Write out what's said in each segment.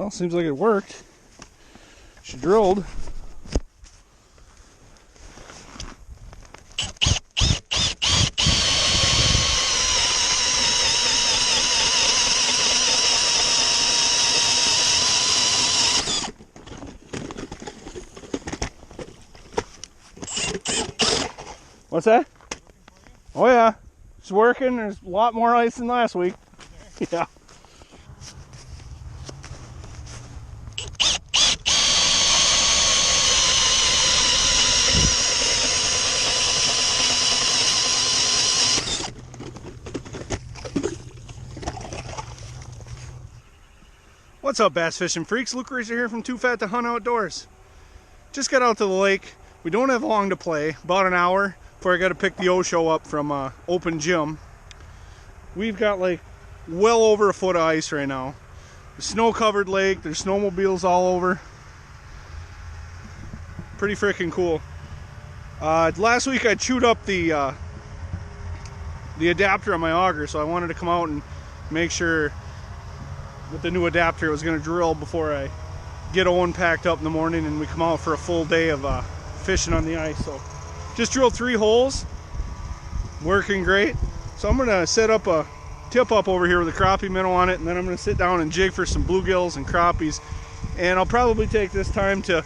Well, seems like it worked. She drilled. What's that? Oh yeah, it's working. There's a lot more ice than last week. Yeah. What's up, bass fishing freaks? Luke Risser here from Too Fat to Hunt Outdoors. Just got out to the lake. We don't have long to play, about an hour before I got to pick the Osho up from open gym. We've got like well over a foot of ice right now. The snow-covered lake, there's snowmobiles all over. Pretty freaking cool. Last week I chewed up the adapter on my auger, so I wanted to come out and make sure with the new adapter it was going to drill before I get Owen packed up in the morning and we come out for a full day of fishing on the ice. So just drilled 3 holes, working great. So I'm going to set up a tip up over here with a crappie minnow on it, and then I'm going to sit down and jig for some bluegills and crappies. And I'll probably take this time to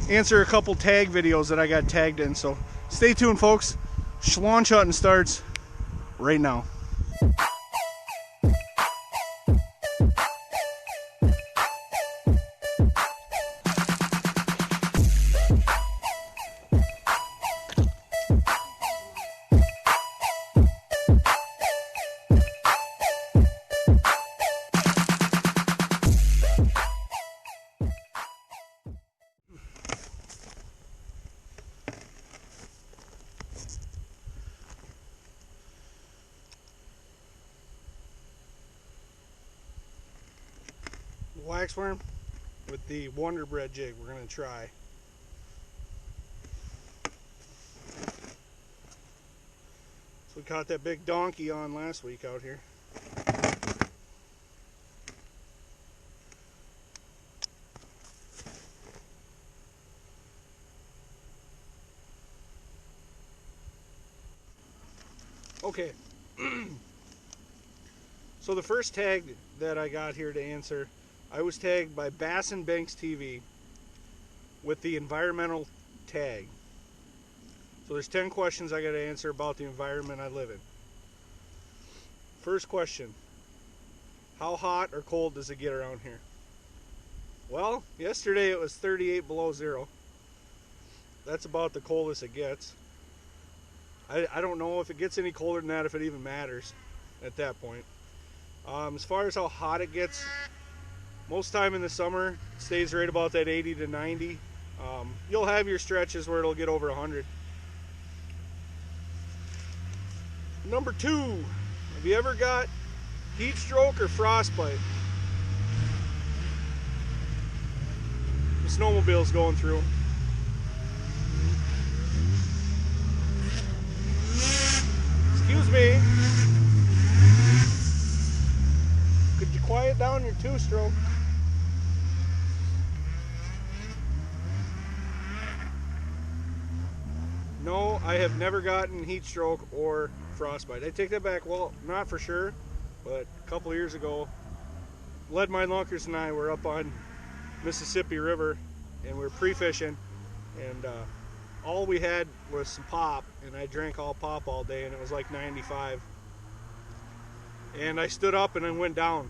answer a couple tag videos that I got tagged in. So stay tuned, folks. Launch hunting starts right now. Waxworm with the Wonder Bread jig we're going to try. So we caught that big donkey on last week out here. Okay. So the first tag that I got here to answer, I was tagged by Bassinbinks TV with the environmental tag. So there's 10 questions I got to answer about the environment I live in. First question: how hot or cold does it get around here? Well, yesterday it was 38 below zero. That's about the coldest it gets. I don't know if it gets any colder than that, if it even matters at that point. As far as how hot it gets, most time in the summer it stays right about that 80 to 90. You'll have your stretches where it'll get over 100. Number 2, have you ever got heat stroke or frostbite? The snowmobile's going through. Excuse me. Could you quiet down your 2-stroke? No, I have never gotten heat stroke or frostbite. I take that back. Well, not for sure, but a couple years ago, Lead Mine Lunkers and I were up on Mississippi River and we were pre-fishing, and all we had was some pop, and I drank all pop all day, and it was like 95. And I stood up and then went down.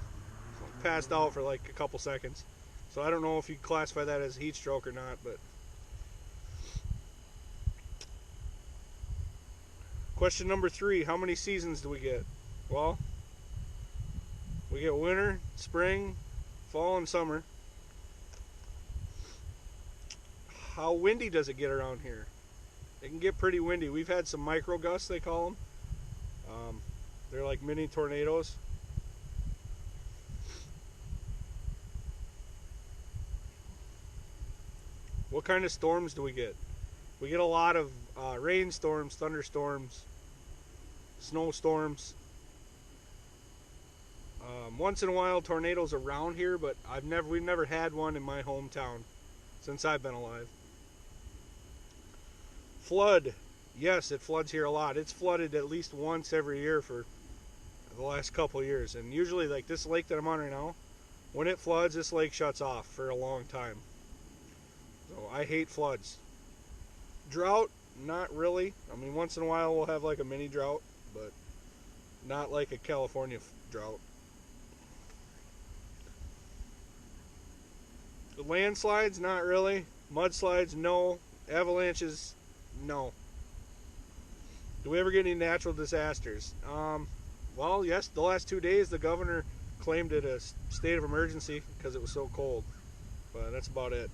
Passed out for like a couple seconds. So I don't know if you classify that as heat stroke or not, but. Question number 3, how many seasons do we get? Well, we get winter, spring, fall, and summer. How windy does it get around here? It can get pretty windy. We've had some micro gusts, they call them. They're like mini tornadoes. What kind of storms do we get? We get a lot of rainstorms, thunderstorms, snowstorms. Once in a while, tornadoes around here, but we've never had one in my hometown since I've been alive. Flood. Yes, it floods here a lot. It's flooded at least once every year for the last couple of years. And usually, like this lake that I'm on right now, when it floods, this lake shuts off for a long time. So I hate floods. Drought, not really. I mean, once in a while we'll have like a mini drought, but not like a California drought. The landslides, not really. Mudslides, no. Avalanches, no. Do we ever get any natural disasters? Well, yes, the last 2 days the governor claimed it a state of emergency because it was so cold. But that's about it.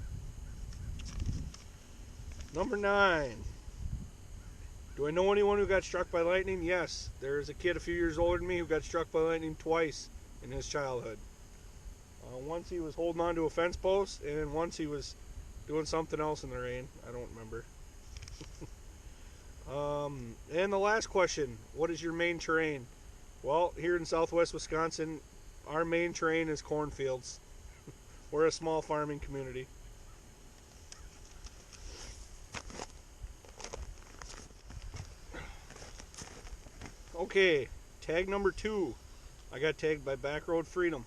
Number 9. Do I know anyone who got struck by lightning? Yes. There's a kid a few years older than me who got struck by lightning twice in his childhood. Once he was holding on to a fence post, and once he was doing something else in the rain. I don't remember. And the last question, what is your main terrain? Well, here in southwest Wisconsin, our main terrain is cornfields. We're a small farming community. Okay, tag number 2. I got tagged by Backroad Freedom.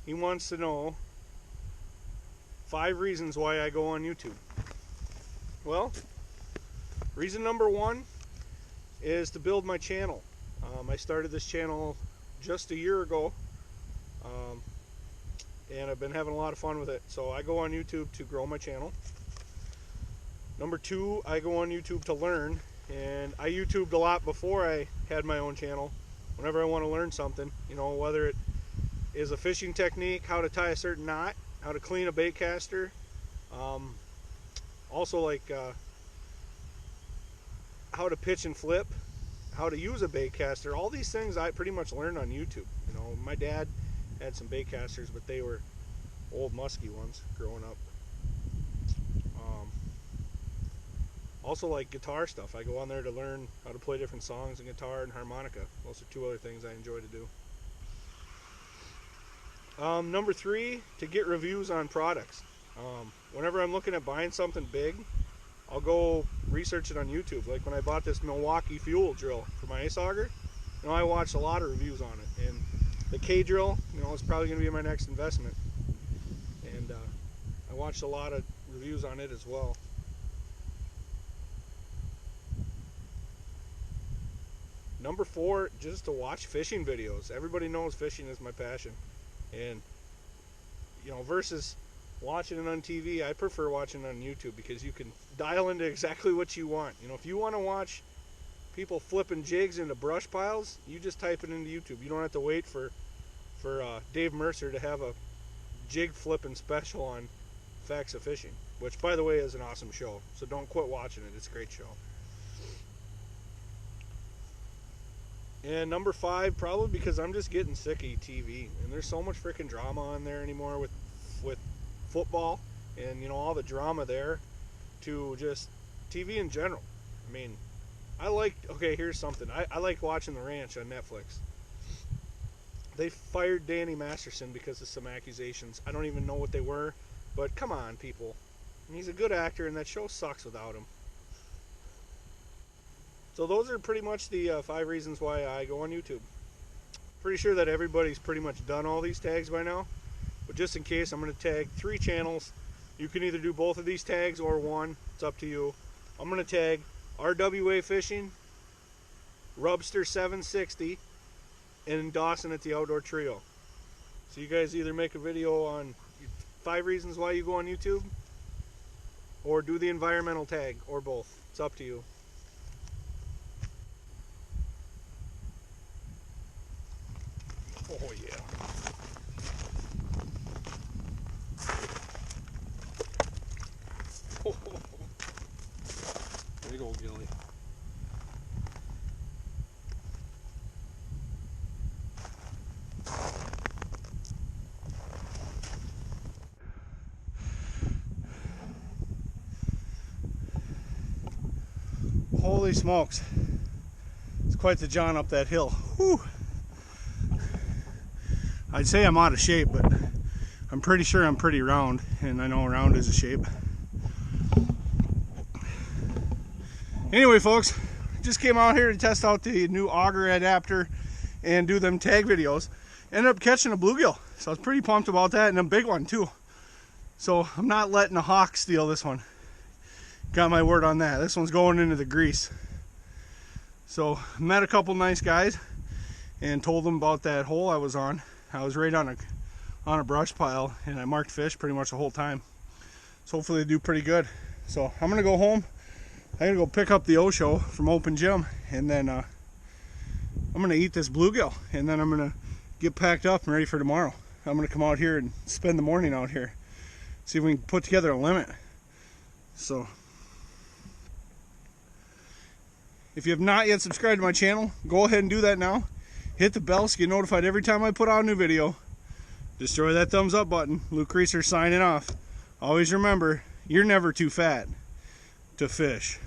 He wants to know 5 reasons why I go on YouTube. Well, reason number 1 is to build my channel. I started this channel just a year ago, and I've been having a lot of fun with it. So I go on YouTube to grow my channel. Number 2, I go on YouTube to learn, and I YouTubed a lot before I had my own channel. Whenever I want to learn something, you know, whether it is a fishing technique, how to tie a certain knot, how to clean a bait caster, also like how to pitch and flip, how to use a bait caster. All these things I pretty much learned on YouTube. You know, my dad had some bait casters, but they were old musky ones growing up. Also like guitar stuff. I go on there to learn how to play different songs and guitar and harmonica. Those are 2 other things I enjoy to do. Number 3, to get reviews on products. Whenever I'm looking at buying something big, I'll go research it on YouTube. Like when I bought this Milwaukee fuel drill for my ice auger, you know, I watched a lot of reviews on it. And the K drill, you know, is probably going to be my next investment. And I watched a lot of reviews on it as well. Number 4, just to watch fishing videos. Everybody knows fishing is my passion. And, you know, versus watching it on TV, I prefer watching it on YouTube because you can dial into exactly what you want. You know, if you want to watch people flipping jigs into brush piles, you just type it into YouTube. You don't have to wait for Dave Mercer to have a jig flipping special on Facts of Fishing, which, by the way, is an awesome show. So don't quit watching it. It's a great show. And number 5, probably because I'm just getting sick of TV, and there's so much freaking drama on there anymore with football, and you know, all the drama there, to just TV in general. I mean, okay, here's something. I like watching The Ranch on Netflix. They fired Danny Masterson because of some accusations. I don't even know what they were, but come on, people. I mean, he's a good actor, and that show sucks without him. So those are pretty much the 5 reasons why I go on YouTube. Pretty sure that everybody's pretty much done all these tags by now. But just in case, I'm going to tag 3 channels. You can either do both of these tags or one. It's up to you. I'm going to tag RWA Fishing, Rubster 760, and Dawson at the Outdoor Trio. So you guys either make a video on 5 reasons why you go on YouTube, or do the environmental tag, or both. It's up to you. Oh yeah. Oh, big old gilly. Holy smokes. It's quite the jaunt up that hill. Whew. I'd say I'm out of shape, but I'm pretty sure I'm pretty round, and I know round is a shape. Anyway, folks, just came out here to test out the new auger adapter and do them tag videos. Ended up catching a bluegill, so I was pretty pumped about that, and a big one too. So I'm not letting a hawk steal this one. Got my word on that. This one's going into the grease. So met a couple nice guys and told them about that hole I was on. I was right on a brush pile, and I marked fish pretty much the whole time. So hopefully they do pretty good. So I'm gonna go home. I gotta go pick up the Osho from Open Gym, and then I'm gonna eat this bluegill, and then I'm gonna get packed up and ready for tomorrow. I'm gonna come out here and spend the morning out here, see if we can put together a limit. So if you have not yet subscribed to my channel, go ahead and do that now. Hit the bell so you get notified every time I put out a new video. Destroy that thumbs up button. Luke Risser signing off. Always remember, you're never too fat to fish.